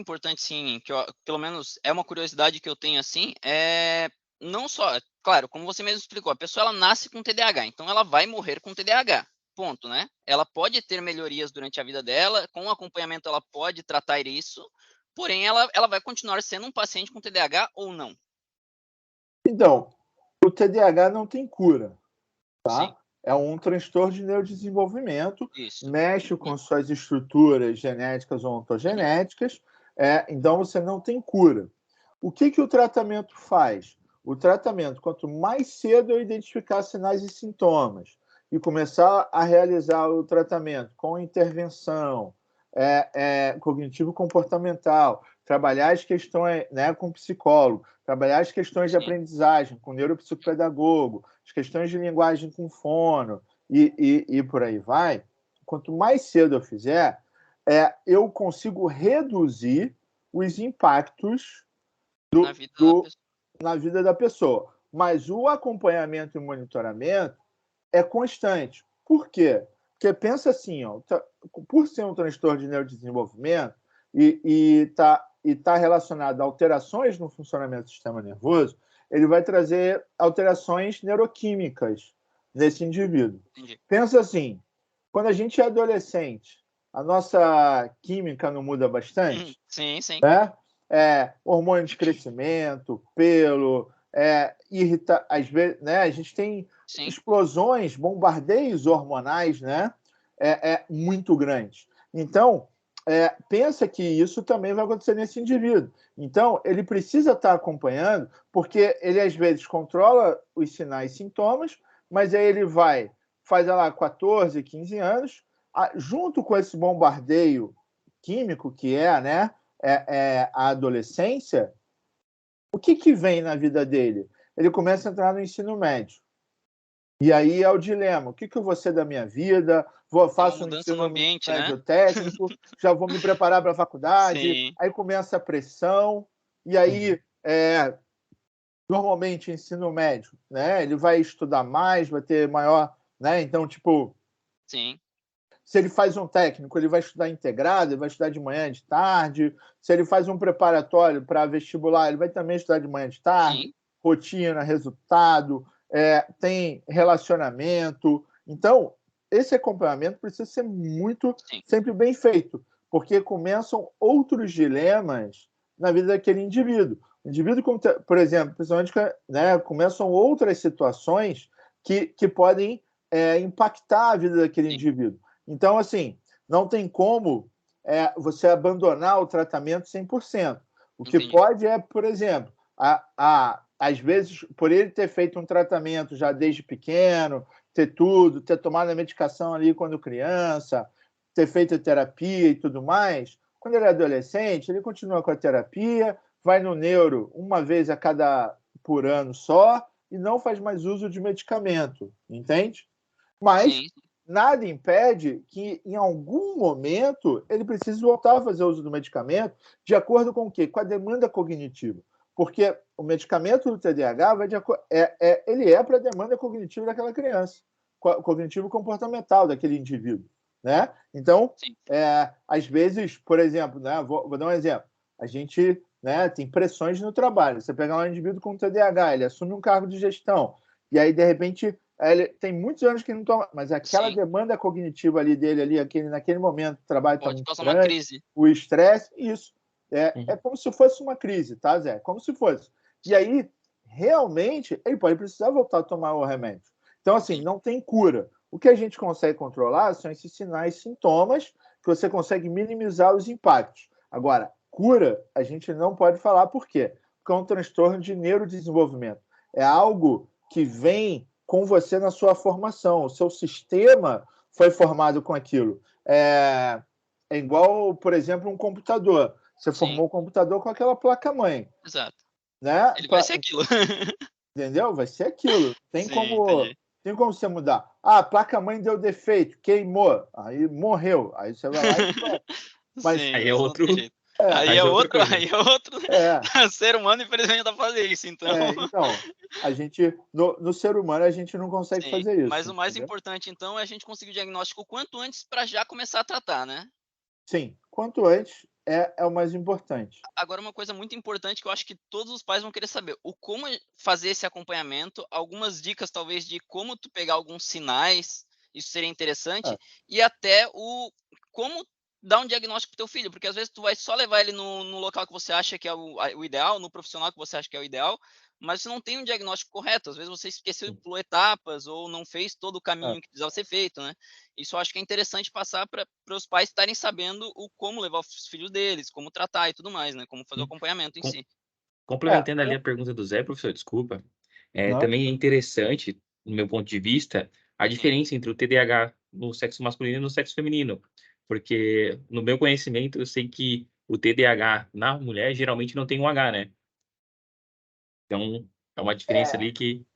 importante, sim, que pelo menos é uma curiosidade que eu tenho, assim, não só, claro, como você mesmo explicou, a pessoa ela nasce com TDAH, então ela vai morrer com TDAH, ponto, né? Ela pode ter melhorias durante a vida dela, com acompanhamento ela pode tratar isso, porém ela vai continuar sendo um paciente com TDAH ou não? Então, o TDAH não tem cura, Sim. tá? É um transtorno de neurodesenvolvimento, Isso. mexe Uhum. com suas estruturas genéticas ou Uhum. ontogenéticas, então você não tem cura. O que o tratamento faz? O tratamento, quanto mais cedo eu identificar sinais e sintomas e começar a realizar o tratamento com intervenção cognitivo-comportamental, trabalhar as questões, né, com psicólogo, trabalhar as questões de Sim. aprendizagem com neuropsicopedagogo, as questões de linguagem com fono e por aí vai, quanto mais cedo eu fizer, eu consigo reduzir os impactos Na vida da pessoa. na vida da pessoa. Mas o acompanhamento e monitoramento é constante. Por quê? Porque pensa assim, ó, por ser um transtorno de neurodesenvolvimento e tá relacionado a alterações no funcionamento do sistema nervoso, ele vai trazer alterações neuroquímicas nesse indivíduo. Entendi. Pensa assim, quando a gente é adolescente, a nossa química não muda bastante, Sim, sim. né? Hormônio de crescimento, pelo, irrita, às vezes, né? A gente tem Sim. explosões, bombardeios hormonais, né? Muito grandes. Então, pensa que isso também vai acontecer nesse indivíduo. Então, ele precisa estar acompanhando, porque ele às vezes controla os sinais e sintomas, mas aí ele faz lá 14, 15 anos, junto com esse bombardeio químico que né? A adolescência, o que vem na vida dele? Ele começa a entrar no ensino médio. E aí é o dilema: o que eu vou ser da minha vida? Tem uma Faço um mudança no ensino ambiente, né? médio técnico, já vou me preparar para a faculdade, Sim. aí começa a pressão, e aí, normalmente, ensino médio, né? Ele vai estudar mais, vai ter maior. Né? Então, tipo, Sim. se ele faz um técnico, ele vai estudar integrado, ele vai estudar de manhã, de tarde. Se ele faz um preparatório para vestibular, ele vai também estudar de manhã, de tarde. Sim. Rotina, resultado, tem relacionamento. Então, esse acompanhamento precisa ser Sim. sempre bem feito, porque começam outros dilemas na vida daquele indivíduo. O indivíduo, por exemplo, principalmente, né, começam outras situações que podem impactar a vida daquele Sim. indivíduo. Então, assim, não tem como você abandonar o tratamento 100%. O que Entendi. pode por exemplo, às vezes, por ele ter feito um tratamento já desde pequeno, ter tomado a medicação ali quando criança, ter feito a terapia e tudo mais, quando ele é adolescente, ele continua com a terapia, vai no neuro uma vez por ano só e não faz mais uso de medicamento, entende? Mas Sim. nada impede que, em algum momento, ele precise voltar a fazer uso do medicamento de acordo com o quê? Com a demanda cognitiva. Porque o medicamento do TDAH ele é para a demanda cognitiva daquela criança, cognitivo-comportamental daquele indivíduo. Né? Então, Sim. às vezes, por exemplo, né, vou dar um exemplo. A gente, né, tem pressões no trabalho. Você pega um indivíduo com TDAH, ele assume um cargo de gestão, e aí, de repente, ele tem muitos anos que não toma, mas aquela Sim. demanda cognitiva dele, naquele momento, o trabalho está Pode muito causar uma grande, crise. o estresse, isso. É como se fosse uma crise, tá, Zé? Como se fosse. E Sim. aí, realmente, ele pode precisar voltar a tomar o remédio. Então, assim, Sim. não tem cura. O que a gente consegue controlar são esses sinais e sintomas que você consegue minimizar os impactos. Agora, cura, a gente não pode falar por quê? Porque é um transtorno de neurodesenvolvimento. É algo que vem com você na sua formação. O seu sistema foi formado com aquilo. É igual, por exemplo, um computador. Você Sim. formou o computador com aquela placa-mãe. Exato. Né? Ele vai ser aquilo. Entendeu? Vai ser aquilo. Sim, entendi. Tem como você mudar. A placa-mãe deu defeito, queimou, aí morreu. Aí você vai lá e troca. Mas, Sim, não tem jeito. é, Aí Aí é é outra outro, coisa. aí é outro é, ser humano, infelizmente, dá pra fazer isso, então. então, a gente, no ser humano, a gente não consegue Sim, fazer mas isso, o mais entendeu? importante, então, é a gente conseguir o diagnóstico o quanto antes para já começar a tratar, né? Sim, quanto antes é o mais importante. Agora, uma coisa muito importante que eu acho que todos os pais vão querer saber, o como fazer esse acompanhamento, algumas dicas talvez de como tu pegar alguns sinais, isso seria interessante, É, e até o como dar um diagnóstico pro teu filho, porque às vezes tu vai só levar ele no local que você acha que é o ideal, no profissional que você acha que é o ideal, mas você não tem um diagnóstico correto, às vezes você esqueceu e pulou etapas, ou não fez todo o é, caminho que precisava ser feito, né? Isso eu acho que é interessante passar para os pais estarem sabendo o como levar os filhos deles, como tratar e tudo mais, né? Como fazer o Sim. acompanhamento em Com si. complementando ali a pergunta do Zé, professor, desculpa, não, também é interessante, no meu ponto de vista, a Sim. diferença entre o TDAH no sexo masculino e no sexo feminino, porque no meu conhecimento eu sei que o TDAH na mulher geralmente não tem um H, né? Então, é uma diferença é, ali que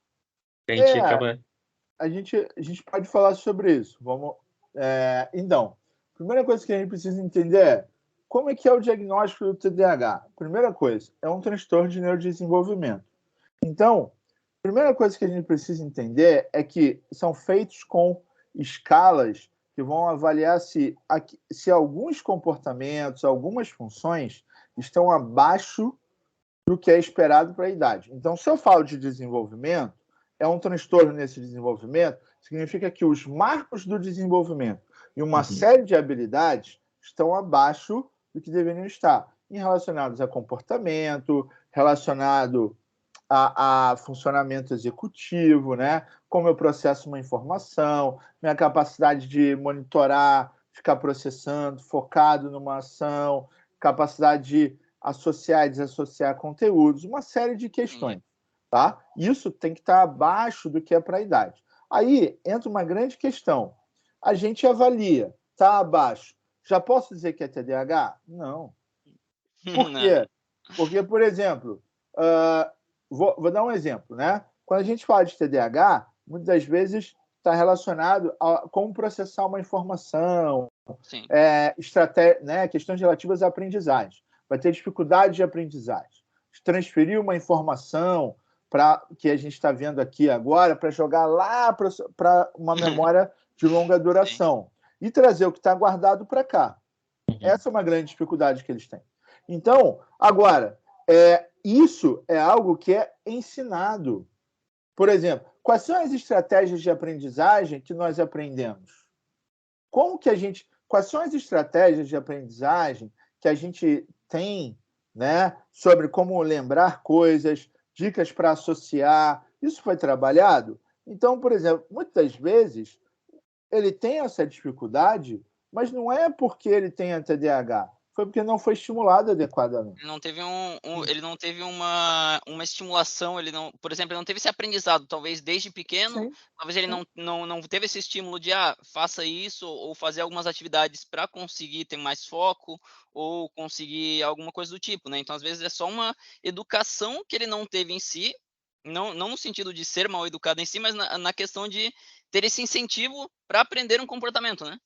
a gente é, acaba. a gente pode falar sobre isso. Então, a primeira coisa que a gente precisa entender é como é que é o diagnóstico do TDAH. Primeira coisa, é um transtorno de neurodesenvolvimento. Então, a primeira coisa que a gente precisa entender é que são feitos com escalas que vão avaliar se alguns comportamentos, algumas funções estão abaixo do que é esperado para a idade. Então, se eu falo de desenvolvimento, é um transtorno nesse desenvolvimento, significa que os marcos do desenvolvimento e uma Uhum, série de habilidades estão abaixo do que deveriam estar, relacionados a comportamento, relacionado a funcionamento executivo, né? Como eu processo uma informação, minha capacidade de monitorar, ficar processando, focado numa ação, capacidade de associar e desassociar conteúdos, uma série de Entendi. questões, tá? Isso tem que estar abaixo do que é para a idade. Aí entra uma grande questão. A gente avalia, está abaixo. Já posso dizer que é TDAH? Não. Por Não. quê? Porque, por exemplo, uh, vou dar um exemplo, né? Quando a gente fala de TDAH, muitas das vezes está relacionado a como processar uma informação, Sim. estratégia, né? Questões relativas à aprendizagem. Vai ter dificuldade de aprendizagem. Transferir uma informação para que a gente está vendo aqui agora para jogar lá para uma memória de longa Sim. duração e trazer o que está guardado para cá. uhum, Essa é uma grande dificuldade que eles têm. Então, agora, isso é algo que é ensinado. Por exemplo, quais são as estratégias de aprendizagem que nós aprendemos? Como que a gente. Quais são as estratégias de aprendizagem que a gente tem, né, sobre como lembrar coisas, dicas para associar? Isso foi trabalhado? Então, por exemplo, muitas vezes ele tem essa dificuldade, mas não é porque ele tem TDAH, foi porque não foi estimulado adequadamente. Ele não teve ele não teve uma estimulação, ele não, por exemplo, ele não teve esse aprendizado, talvez desde pequeno, Sim, talvez ele sim. não teve esse estímulo de faça isso, ou fazer algumas atividades para conseguir ter mais foco, ou conseguir alguma coisa do tipo, né? Então, às vezes, é só uma educação que ele não teve em si, não no sentido de ser mal educado em si, mas na questão de ter esse incentivo para aprender um comportamento, né?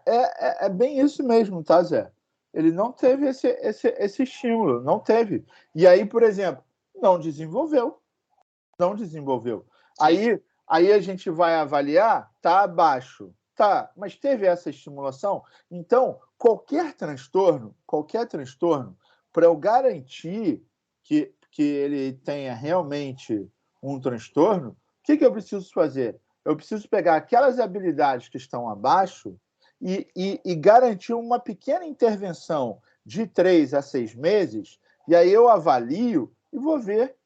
É bem isso mesmo, tá, Zé? Ele não teve esse estímulo, não teve. E aí, por exemplo, não desenvolveu, não desenvolveu. Sim, Aí a gente vai avaliar, tá abaixo, tá, mas teve essa estimulação. Então, qualquer transtorno, para eu garantir que ele tenha realmente um transtorno, o que eu preciso fazer? Eu preciso pegar aquelas habilidades que estão abaixo e garantir uma pequena intervenção de 3 a 6 meses, e aí eu avalio e vou ver,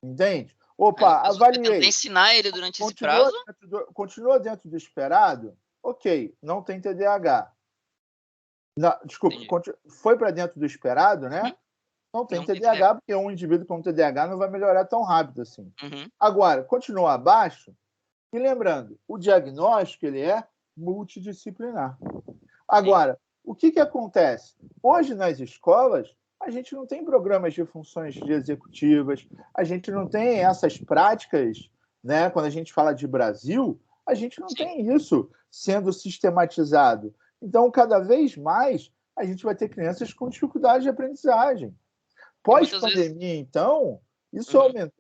entende? no Opa, caso, você vai tentar avaliei. ensinar ele durante esse Continua prazo. dentro do esperado? Ok, não tem TDAH. Não, desculpa, Entendi. foi para dentro do esperado, Uhum. né? Não tem Não tem TDAH. TDAH, porque um indivíduo com TDAH não vai melhorar tão rápido assim. Uhum. Agora, continua abaixo, e lembrando, o diagnóstico ele é multidisciplinar. Sim. Agora, o que acontece? Hoje, nas escolas, a gente não tem programas de funções executivas, a gente não tem essas práticas, né? Quando a gente fala de Brasil, a gente não Sim. tem isso sendo sistematizado. Então, cada vez mais, a gente vai ter crianças com dificuldade de aprendizagem. E muitas vezes. Pós-pandemia, então, isso Uhum. aumenta.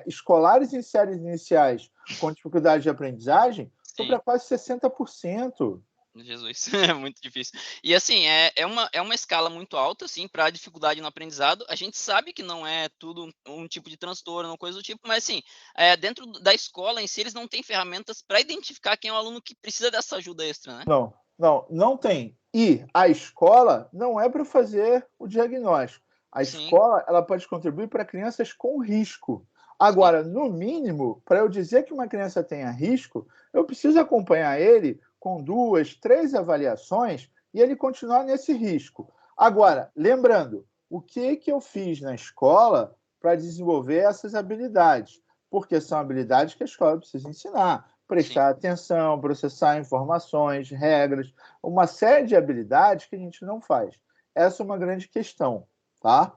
Escolares em séries iniciais com dificuldade de aprendizagem foi Sim. para quase 60%. Jesus, é muito difícil. E assim, é uma escala muito alta, assim, para dificuldade no aprendizado. A gente sabe que não é tudo um tipo de transtorno, coisa do tipo, mas assim, dentro da escola em si, eles não têm ferramentas para identificar quem é o aluno que precisa dessa ajuda extra, né? Não tem. E a escola não é para fazer o diagnóstico. A Sim, escola ela pode contribuir para crianças com risco. sim, Agora, no mínimo, para eu dizer que uma criança tenha risco, eu preciso acompanhar ele com 2, 3 avaliações e ele continuar nesse risco. Agora, lembrando, o que eu fiz na escola para desenvolver essas habilidades? Porque são habilidades que a escola precisa ensinar. sim, Prestar atenção, processar informações, regras, uma série de habilidades que a gente não faz. Essa é uma grande questão, tá?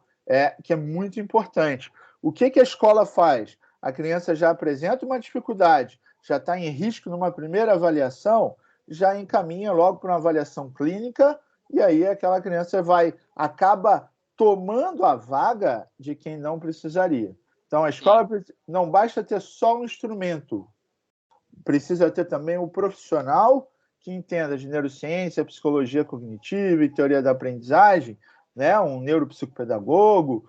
Que é muito importante. O que a escola faz? A criança já apresenta uma dificuldade, já está em risco numa primeira avaliação, já encaminha logo para uma avaliação clínica, e aí aquela criança acaba tomando a vaga de quem não precisaria. Então, a sim, escola não basta ter só um instrumento, precisa ter também um profissional que entenda de neurociência, psicologia cognitiva e teoria da aprendizagem, né? Um neuropsicopedagogo,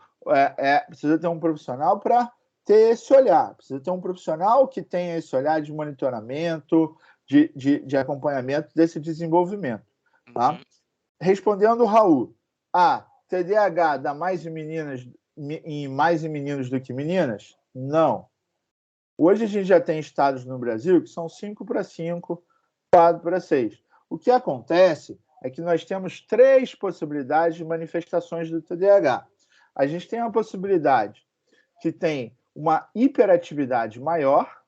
precisa ter um profissional para ter esse olhar, precisa ter um profissional que tenha esse olhar de monitoramento, de acompanhamento desse desenvolvimento. Tá? uhum, Respondendo o Raul, TDAH dá mais em meninos do que meninas? Não. Hoje a gente já tem estados no Brasil que são 5-5, 4-6. O que acontece é que nós temos 3 possibilidades de manifestações do TDAH. A gente tem a possibilidade que tem uma hiperatividade maior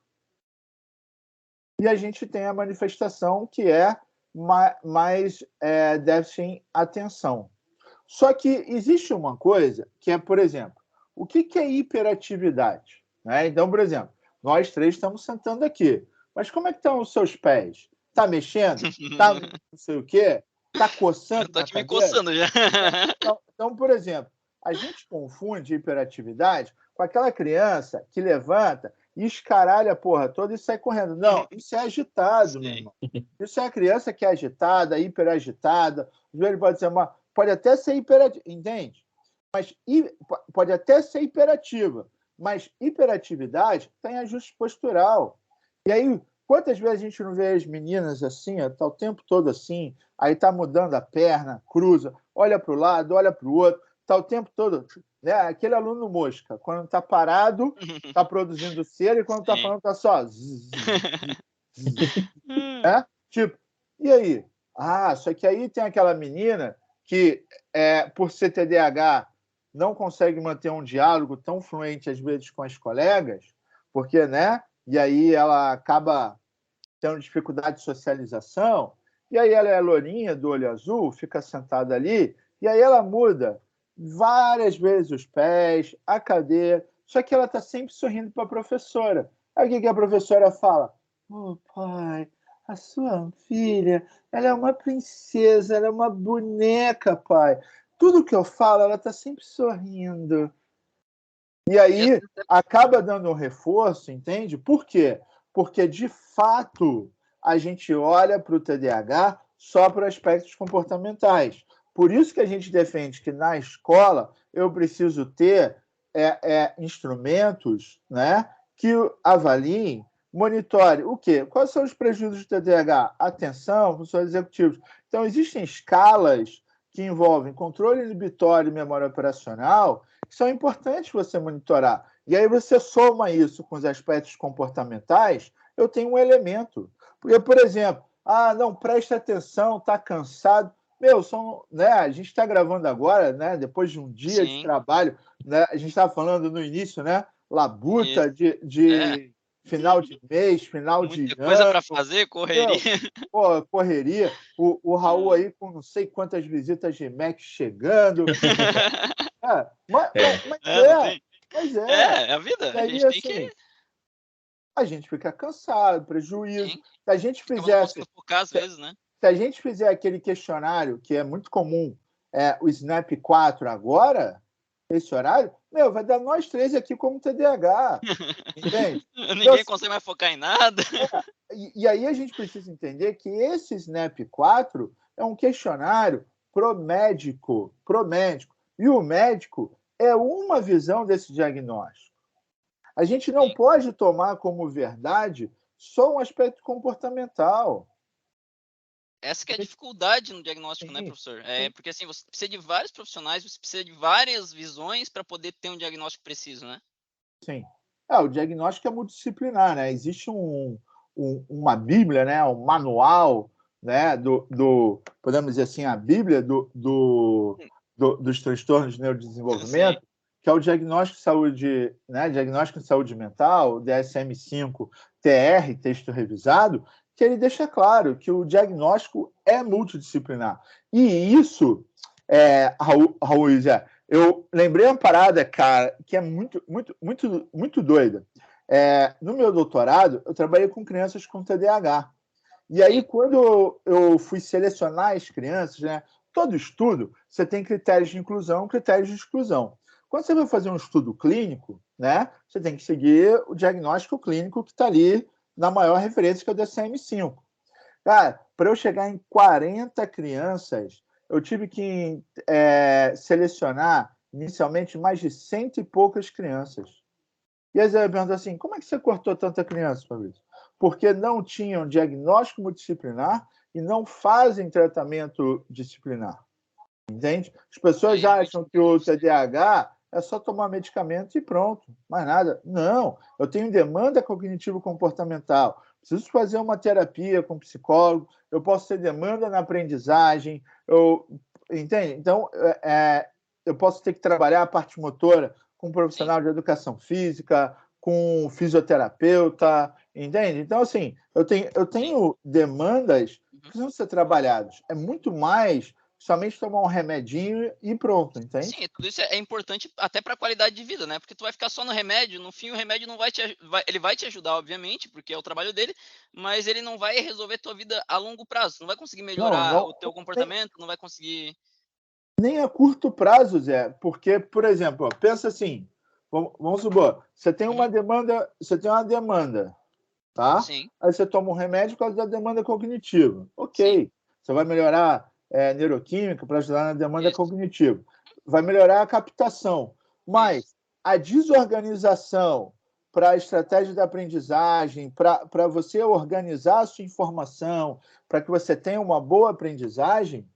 e a gente tem a manifestação que é mais déficit em atenção. Só que existe uma coisa que é, por exemplo, o que é hiperatividade? Né? Então, por exemplo, nós 3 estamos sentando aqui, mas como é que estão os seus pés? Está mexendo? Está não sei o quê? Está eu coçando tô na aqui me cadeira? coçando já. Então, por exemplo, a gente confunde hiperatividade com aquela criança que levanta e escaralha a porra toda e sai correndo. Não, isso é agitado, meu Sim, irmão. Isso é a criança que é agitada, hiperagitada. O joelho pode até ser hiperativa, entende? Mas pode até ser hiperativa, mas hiperatividade tem ajuste postural. E aí, quantas vezes a gente não vê as meninas assim, tá o tempo todo assim, aí tá mudando a perna, cruza, olha para o lado, olha para o outro, tá o tempo todo, né? Aquele aluno mosca, quando está parado, está produzindo cera, e quando está sim. falando, está só né? Tipo, e aí? Só que aí tem aquela menina que, por ser TDAH, não consegue manter um diálogo tão fluente, às vezes, com as colegas, porque, né? E aí ela acaba tendo dificuldade de socialização, e aí ela é lourinha, do olho azul, fica sentada ali, e aí ela muda várias vezes os pés, a cadeira, só que ela está sempre sorrindo para a professora. Aí o que a professora fala? Pai, a sua filha, ela é uma princesa, ela é uma boneca, pai. Tudo que eu falo, ela está sempre sorrindo. E E às aí vezes acaba dando um reforço, entende? Por quê? Porque, de fato, a gente olha para o TDAH só para aspectos comportamentais. Por isso que a gente defende que na escola eu preciso ter instrumentos, né, que avaliem, monitore o quê? Quais são os prejuízos do TDAH? Atenção, funções executivas. Então, existem escalas que envolvem controle inibitório e memória operacional que são importantes você monitorar. E aí você soma isso com os aspectos comportamentais, eu tenho um elemento. Porque, por exemplo, não, presta atenção, está cansado. Né, a gente está gravando agora, né, depois de um dia de sim, trabalho, né, a gente estava falando no início, né, labuta isso. É, de final de mês, final de muita coisa para ano. fazer, correria. Meu, pô, correria. O Raul aí com não sei quantas visitas de Mac chegando. É, mas, É, mas, mas Não é, tem. mas é. É a vida. E A aí, gente tem que. assim, a gente fica cansado, prejuízo. Sim, Se a gente acaba não fizesse, conseguindo focar às se vezes, né? se a gente fizer aquele questionário que é muito comum, o Snap 4 agora, esse horário, vai dar nós 3 aqui como TDAH, entende? Meu, Ninguém consegue mais focar em nada. e aí a gente precisa entender que esse SNAP-4 é um questionário pro médico. E o médico é uma visão desse diagnóstico. A gente não pode tomar como verdade só um aspecto comportamental. Essa que é a dificuldade no diagnóstico, né, professor? Porque assim, você precisa de vários profissionais, você precisa de várias visões para poder ter um diagnóstico preciso, né? Sim. O diagnóstico é multidisciplinar, né? Existe uma Bíblia, né? Um manual, né? Podemos dizer assim, a Bíblia dos transtornos de neurodesenvolvimento, que é o diagnóstico de saúde, né? Diagnóstico de saúde mental, DSM-5-TR, texto revisado, que ele deixa claro que o diagnóstico é multidisciplinar. E isso, Raul, eu lembrei uma parada, cara, que é muito, muito, muito, muito doida. No meu doutorado, eu trabalhei com crianças com TDAH. E aí, quando eu fui selecionar as crianças, né, todo estudo, você tem critérios de inclusão, critérios de exclusão. Quando você vai fazer um estudo clínico, né, você tem que seguir o diagnóstico clínico que está ali na maior referência, que é o DSM-5. Cara, para eu chegar em 40 crianças, eu tive que selecionar inicialmente mais de 100 e poucas crianças. E aí você pergunta assim, como é que você cortou tanta criança, Fabrício? Porque não tinham diagnóstico multidisciplinar e não fazem tratamento disciplinar. Entende? As pessoas acham que o TDAH é só tomar medicamento e pronto, mais nada. Não, eu tenho demanda cognitivo-comportamental, preciso fazer uma terapia com psicólogo, eu posso ter demanda na aprendizagem, entende? Então, eu posso ter que trabalhar a parte motora com um profissional de educação física, com um fisioterapeuta, entende? Então, assim, eu tenho demandas que precisam ser trabalhadas. É muito mais somente tomar um remedinho e pronto, entende? Sim, tudo isso é importante até para a qualidade de vida, né? Porque tu vai ficar só no remédio, no fim o remédio não ele vai te ajudar, obviamente, porque é o trabalho dele, mas ele não vai resolver tua vida a longo prazo. Tu não vai conseguir melhorar o teu comportamento, não vai conseguir. Nem a curto prazo, Zé, porque, por exemplo, pensa assim, vamos supor, você tem uma demanda, tá? Sim. Aí você toma um remédio por causa da demanda cognitiva. Ok. Sim. Você vai melhorar neuroquímica para ajudar na demanda cognitiva. Vai melhorar a captação. Mas a desorganização para a estratégia da aprendizagem, para você organizar a sua informação, para que você tenha uma boa aprendizagem,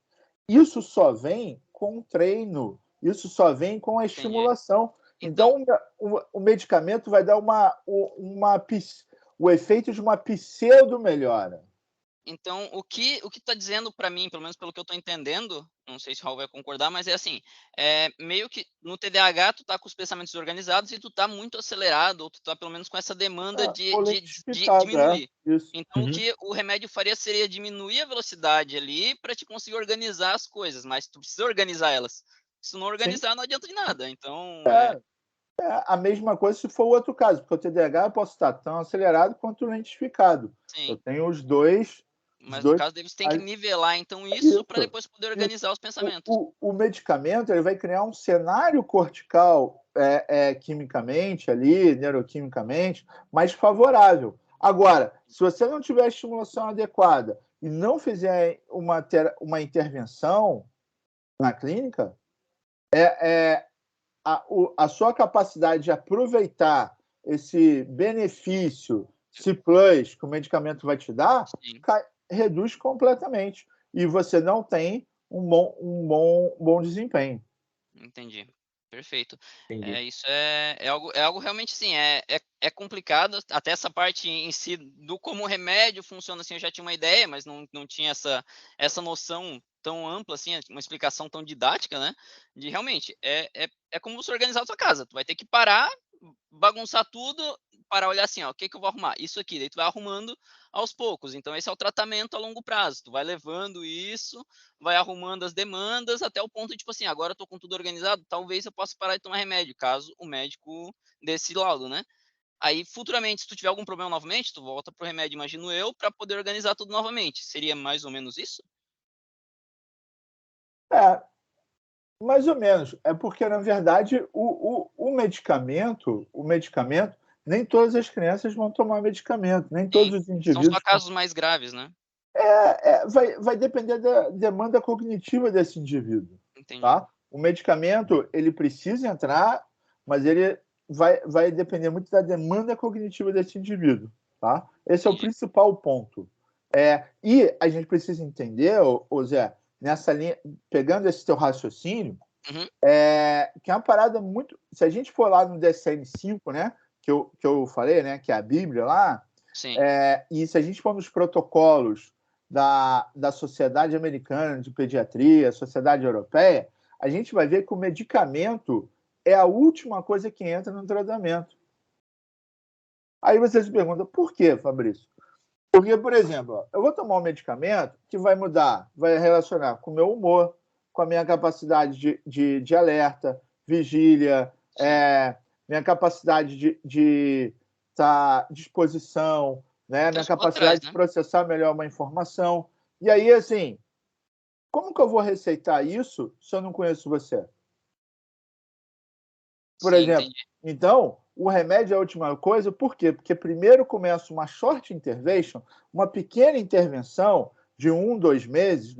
isso só vem com treino, isso só vem com a estimulação. Então o medicamento vai dar o efeito de uma pseudo-melhora. Então, o que está dizendo para mim, pelo menos pelo que eu estou entendendo, não sei se o Raul vai concordar, mas é assim, meio que no TDAH tu tá com os pensamentos desorganizados e tu tá muito acelerado, ou tu tá pelo menos com essa demanda de diminuir. Então, o que o remédio faria seria diminuir a velocidade ali para te conseguir organizar as coisas, mas tu precisa organizar elas. Se tu não organizar, não adianta de nada. Então, a mesma coisa se for o outro caso, porque o TDAH eu posso estar tão acelerado quanto lentificado. Sim. Eu tenho os dois. Mas no caso deles tem que nivelar então isso para depois poder organizar os pensamentos. O medicamento ele vai criar um cenário cortical quimicamente ali, neuroquimicamente, mais favorável. Agora, se você não tiver a estimulação adequada e não fizer uma intervenção na clínica, a sua capacidade de aproveitar esse benefício C+ que o medicamento vai te dar reduz completamente. E você não tem um bom desempenho. Entendi. Perfeito. Isso é algo realmente, sim, é complicado. Até essa parte em si do como o remédio funciona, assim, eu já tinha uma ideia, mas não tinha essa noção tão ampla, assim, uma explicação tão didática, né? De realmente, é como você organizar a sua casa. Tu vai ter que parar, bagunçar tudo, parar, olhar assim, ó, o que eu vou arrumar? Isso aqui. Daí tu vai arrumando aos poucos. Então, esse é o tratamento a longo prazo. Tu vai levando isso, vai arrumando as demandas até o ponto de, tipo assim, agora eu tô com tudo organizado, talvez eu possa parar de tomar remédio, caso o médico dê esse laudo, né? Aí, futuramente, se tu tiver algum problema novamente, tu volta pro remédio, imagino eu, para poder organizar tudo novamente. Seria mais ou menos isso? Mais ou menos. É porque, na verdade, o medicamento, nem todas as crianças vão tomar medicamento, nem Sim, todos os são indivíduos. só casos mais graves, né? Vai depender da demanda cognitiva desse indivíduo, Entendi. tá? O medicamento, ele precisa entrar, mas ele vai depender muito da demanda cognitiva desse indivíduo, tá? Esse é o principal ponto. E a gente precisa entender, ô Zé, nessa linha, pegando esse teu raciocínio, que é uma parada muito... Se a gente for lá no DSM-5, né, que eu falei, né, que é a Bíblia lá, Sim. E se a gente for nos protocolos da Sociedade Americana de Pediatria, Sociedade Europeia, a gente vai ver que o medicamento é a última coisa que entra no tratamento. Aí você se pergunta, por quê, Fabrício? Porque, por exemplo, eu vou tomar um medicamento que vai mudar, vai relacionar com o meu humor, com a minha capacidade de alerta, vigília, minha capacidade de disposição, né? Minha capacidade de processar melhor uma informação. E aí, assim, como que eu vou receitar isso se eu não conheço você? Por exemplo, entendi. Então, o remédio é a última coisa, por quê? Porque primeiro começa uma short intervention, uma pequena intervenção de 1, 2 meses,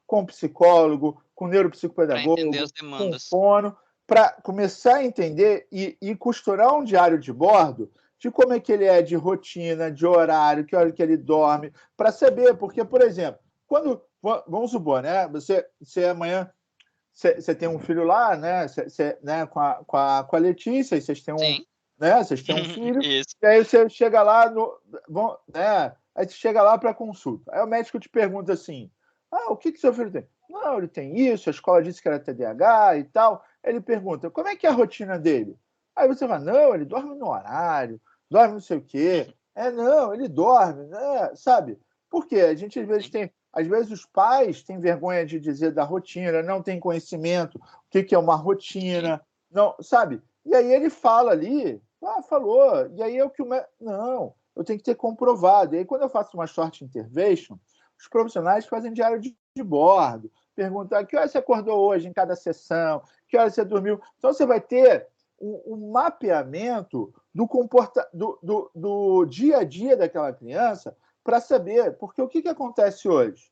com psicólogo, com neuropsicopedagogo, com fono, para começar a entender e costurar um diário de bordo de como é que ele é de rotina, de horário, que hora que ele dorme, para saber, porque, por exemplo, vamos supor, né? Você amanhã você tem um filho lá, né? Né, com a Letícia, e vocês têm um filho, e aí você chega lá né? Aí você chega lá para consulta. Aí o médico te pergunta assim: o que seu filho tem? Não, ele tem isso, a escola disse que era TDAH e tal. Ele pergunta: como é que é a rotina dele? Aí você fala: não, ele dorme no horário, dorme não sei o quê. Não, ele dorme, né? Sabe? Por quê? A gente às vezes os pais têm vergonha de dizer da rotina, não têm conhecimento, o que é uma rotina, não, sabe? E aí ele fala ali, falou, e aí é o que não, eu tenho que ter comprovado. E aí quando eu faço uma short intervention, os profissionais fazem diário de bordo, perguntam que hora você acordou hoje em cada sessão, que hora você dormiu. Então você vai ter um mapeamento do dia a dia daquela criança para saber, porque o que acontece hoje?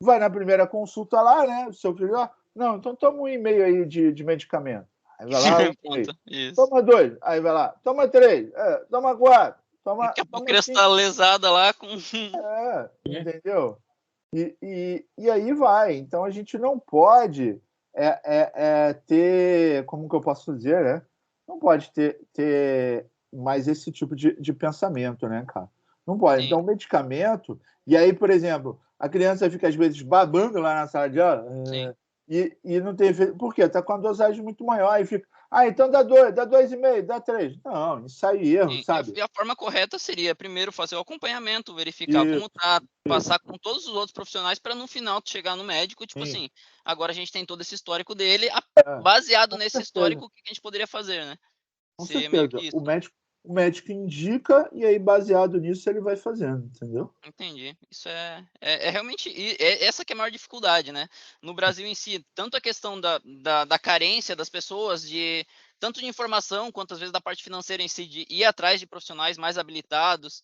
Vai na primeira consulta lá, né? O seu filho, não, então toma 1,5 aí de medicamento. Aí vai lá, 1,5. Toma 2, aí vai lá, toma 3, toma 4, Daqui a pouco a criança tá lesada lá com... entendeu? E aí vai. Então a gente não pode ter, como que eu posso dizer, né? Não pode ter mais esse tipo de pensamento, né, cara? Não pode. Então, o medicamento... E aí, por exemplo, a criança fica, às vezes, babando lá na sala de aula e não tem efeito. Por quê? Está com a dosagem muito maior. E fica, então dá 2, dá 2,5, dá 3. Não, ensaio e erro, sabe? E a forma correta seria, primeiro, fazer o acompanhamento, verificar como tá, passar com todos os outros profissionais para, no final, chegar no médico, tipo assim, agora a gente tem todo esse histórico dele, baseado nesse histórico, o que a gente poderia fazer, né? Com certeza. O médico indica e aí, baseado nisso, ele vai fazendo, entendeu? Entendi. Isso é realmente... essa que é a maior dificuldade, né? No Brasil em si, tanto a questão da carência das pessoas, tanto de informação, quanto às vezes da parte financeira em si, de ir atrás de profissionais mais habilitados,